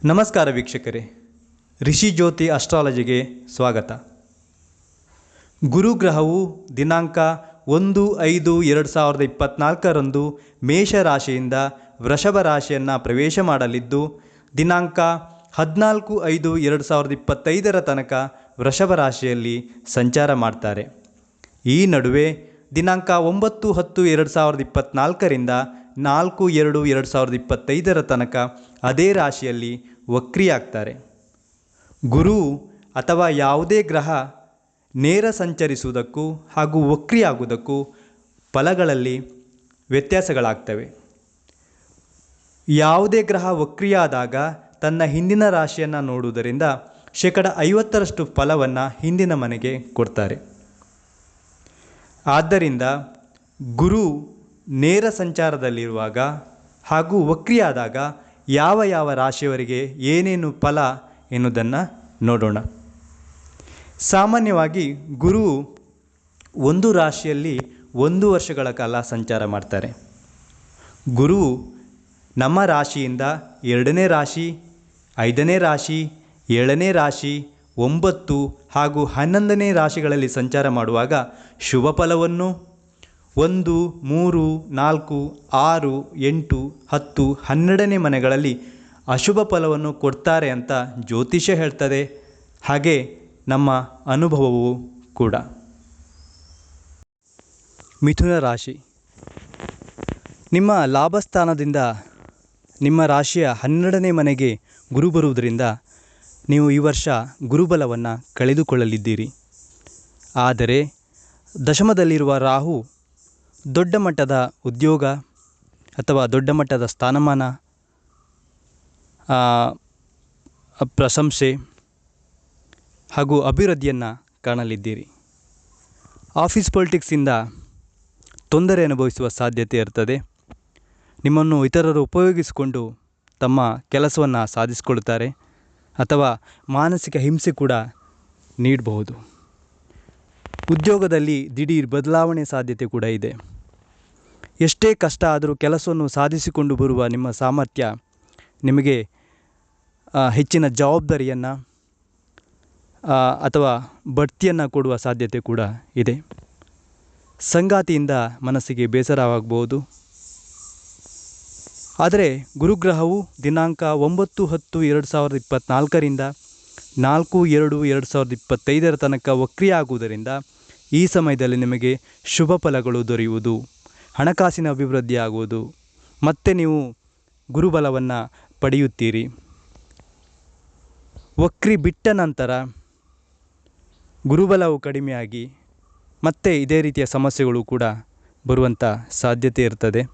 ನಮಸ್ಕಾರ ವೀಕ್ಷಕರೇ, ರಿಷಿ ಜ್ಯೋತಿ ಅಸ್ಟ್ರಾಲಜಿಗೆ ಸ್ವಾಗತ. ಗುರುಗ್ರಹವು ದಿನಾಂಕ 1/5/2024 ಮೇಷರಾಶಿಯಿಂದ ವೃಷಭ ರಾಶಿಯನ್ನು ಪ್ರವೇಶ ಮಾಡಲಿದ್ದು, ದಿನಾಂಕ 14/5/2025 ತನಕ ವೃಷಭ ರಾಶಿಯಲ್ಲಿ ಸಂಚಾರ ಮಾಡ್ತಾರೆ. ಈ ನಡುವೆ ದಿನಾಂಕ 9/10/2024 4/2/2025 ತನಕ ಅದೇ ರಾಶಿಯಲ್ಲಿ ವಕ್ರಿಯಾಗ್ತಾರೆ. ಗುರು ಅಥವಾ ಯಾವುದೇ ಗ್ರಹ ನೇರ ಸಂಚರಿಸುವುದಕ್ಕೂ ಹಾಗೂ ವಕ್ರಿಯಾಗುವುದಕ್ಕೂ ಫಲಗಳಲ್ಲಿ ವ್ಯತ್ಯಾಸಗಳಾಗ್ತವೆ. ಯಾವುದೇ ಗ್ರಹ ವಕ್ರಿಯಾದಾಗ ತನ್ನ ಹಿಂದಿನ ರಾಶಿಯನ್ನು ನೋಡುವುದರಿಂದ 50% ಫಲವನ್ನು ಹಿಂದಿನ ಮನೆಗೆ ಕೊಡ್ತಾರೆ. ಆದ್ದರಿಂದ ಗುರು ನೇರ ಸಂಚಾರದಲ್ಲಿರುವಾಗ ಹಾಗೂ ವಕ್ರಿಯಾದಾಗ ಯಾವ ರಾಶಿಯವರಿಗೆ ಏನೇನು ಫಲ ಎನ್ನುವುದನ್ನು ನೋಡೋಣ. ಸಾಮಾನ್ಯವಾಗಿ ಗುರು ಒಂದು ರಾಶಿಯಲ್ಲಿ 1 ವರ್ಷಗಳ ಕಾಲ ಸಂಚಾರ ಮಾಡ್ತಾರೆ. ಗುರು ನಮ್ಮ ರಾಶಿಯಿಂದ 2ನೇ ರಾಶಿ, 5ನೇ ರಾಶಿ, 7ನೇ ರಾಶಿ, 9 ಹಾಗೂ 11ನೇ ರಾಶಿಗಳಲ್ಲಿ ಸಂಚಾರ ಮಾಡುವಾಗ ಶುಭ ಫಲವನ್ನು 1, 3, 4, 6, 8, 10, 12ನೇ ಮನೆಗಳಲ್ಲಿ ಅಶುಭ ಫಲವನ್ನು ಕೊಡ್ತಾರೆ ಅಂತ ಜ್ಯೋತಿಷ್ಯ ಹೇಳ್ತದೆ. ಹಾಗೆ ನಮ್ಮ ಅನುಭವವೂ ಕೂಡ. ಮಿಥುನ ರಾಶಿ, ನಿಮ್ಮ ಲಾಭಸ್ಥಾನದಿಂದ ನಿಮ್ಮ ರಾಶಿಯ 12ನೇ ಮನೆಗೆ ಗುರು ಬರುವುದರಿಂದ ನೀವು ಈ ವರ್ಷ ಗುರುಬಲವನ್ನು ಕಳೆದುಕೊಳ್ಳಲಿದ್ದೀರಿ. ಆದರೆ ದಶಮದಲ್ಲಿರುವ ರಾಹು ದೊಡ್ಡ ಮಟ್ಟದ ಉದ್ಯೋಗ ಅಥವಾ ದೊಡ್ಡ ಮಟ್ಟದ ಸ್ಥಾನಮಾನ, ಪ್ರಶಂಸೆ ಹಾಗೂ ಅಭಿವೃದ್ಧಿಯನ್ನು ಕಾಣಲಿದ್ದೀರಿ. ಆಫೀಸ್ ಪೊಲಿಟಿಕ್ಸಿಂದ ತೊಂದರೆ ಅನುಭವಿಸುವ ಸಾಧ್ಯತೆ ಇರ್ತದೆ. ನಿಮ್ಮನ್ನು ಇತರರು ಉಪಯೋಗಿಸಿಕೊಂಡು ತಮ್ಮ ಕೆಲಸವನ್ನು ಸಾಧಿಸಿಕೊಳ್ಳುತ್ತಾರೆ ಅಥವಾ ಮಾನಸಿಕ ಹಿಂಸೆ ಕೂಡ ನೀಡಬಹುದು. ಉದ್ಯೋಗದಲ್ಲಿ ದಿಢೀರ್ ಬದಲಾವಣೆ ಸಾಧ್ಯತೆ ಕೂಡ ಇದೆ. ಎಷ್ಟೇ ಕಷ್ಟ ಆದರೂ ಕೆಲಸವನ್ನು ಸಾಧಿಸಿಕೊಂಡು ಬರುವ ನಿಮ್ಮ ಸಾಮರ್ಥ್ಯ ನಿಮಗೆ ಹೆಚ್ಚಿನ ಜವಾಬ್ದಾರಿಯನ್ನು ಅಥವಾ ಬಡ್ತಿಯನ್ನು ಕೊಡುವ ಸಾಧ್ಯತೆ ಕೂಡ ಇದೆ. ಸಂಗಾತಿಯಿಂದ ಮನಸ್ಸಿಗೆ ಬೇಸರವಾಗಬಹುದು. ಆದರೆ ಗುರುಗ್ರಹವು ದಿನಾಂಕ 9/10/2024 4/2/2025 ತನಕ ವಕ್ರಿಯಾಗುವುದರಿಂದ ಈ ಸಮಯದಲ್ಲಿ ನಿಮಗೆ ಶುಭ ಫಲಗಳು ದೊರೆಯುವುದು, ಹಣಕಾಸಿನ ಅಭಿವೃದ್ಧಿ ಆಗುವುದು, ಮತ್ತೆ ನೀವು ಗುರುಬಲವನ್ನು ಪಡೆಯುತ್ತೀರಿ. ವಕ್ರಿ ಬಿಟ್ಟ ನಂತರ ಗುರುಬಲವು ಕಡಿಮೆಯಾಗಿ ಮತ್ತೆ ಇದೇ ರೀತಿಯ ಸಮಸ್ಯೆಗಳು ಕೂಡ ಬರುವಂಥ ಸಾಧ್ಯತೆ ಇರ್ತದೆ.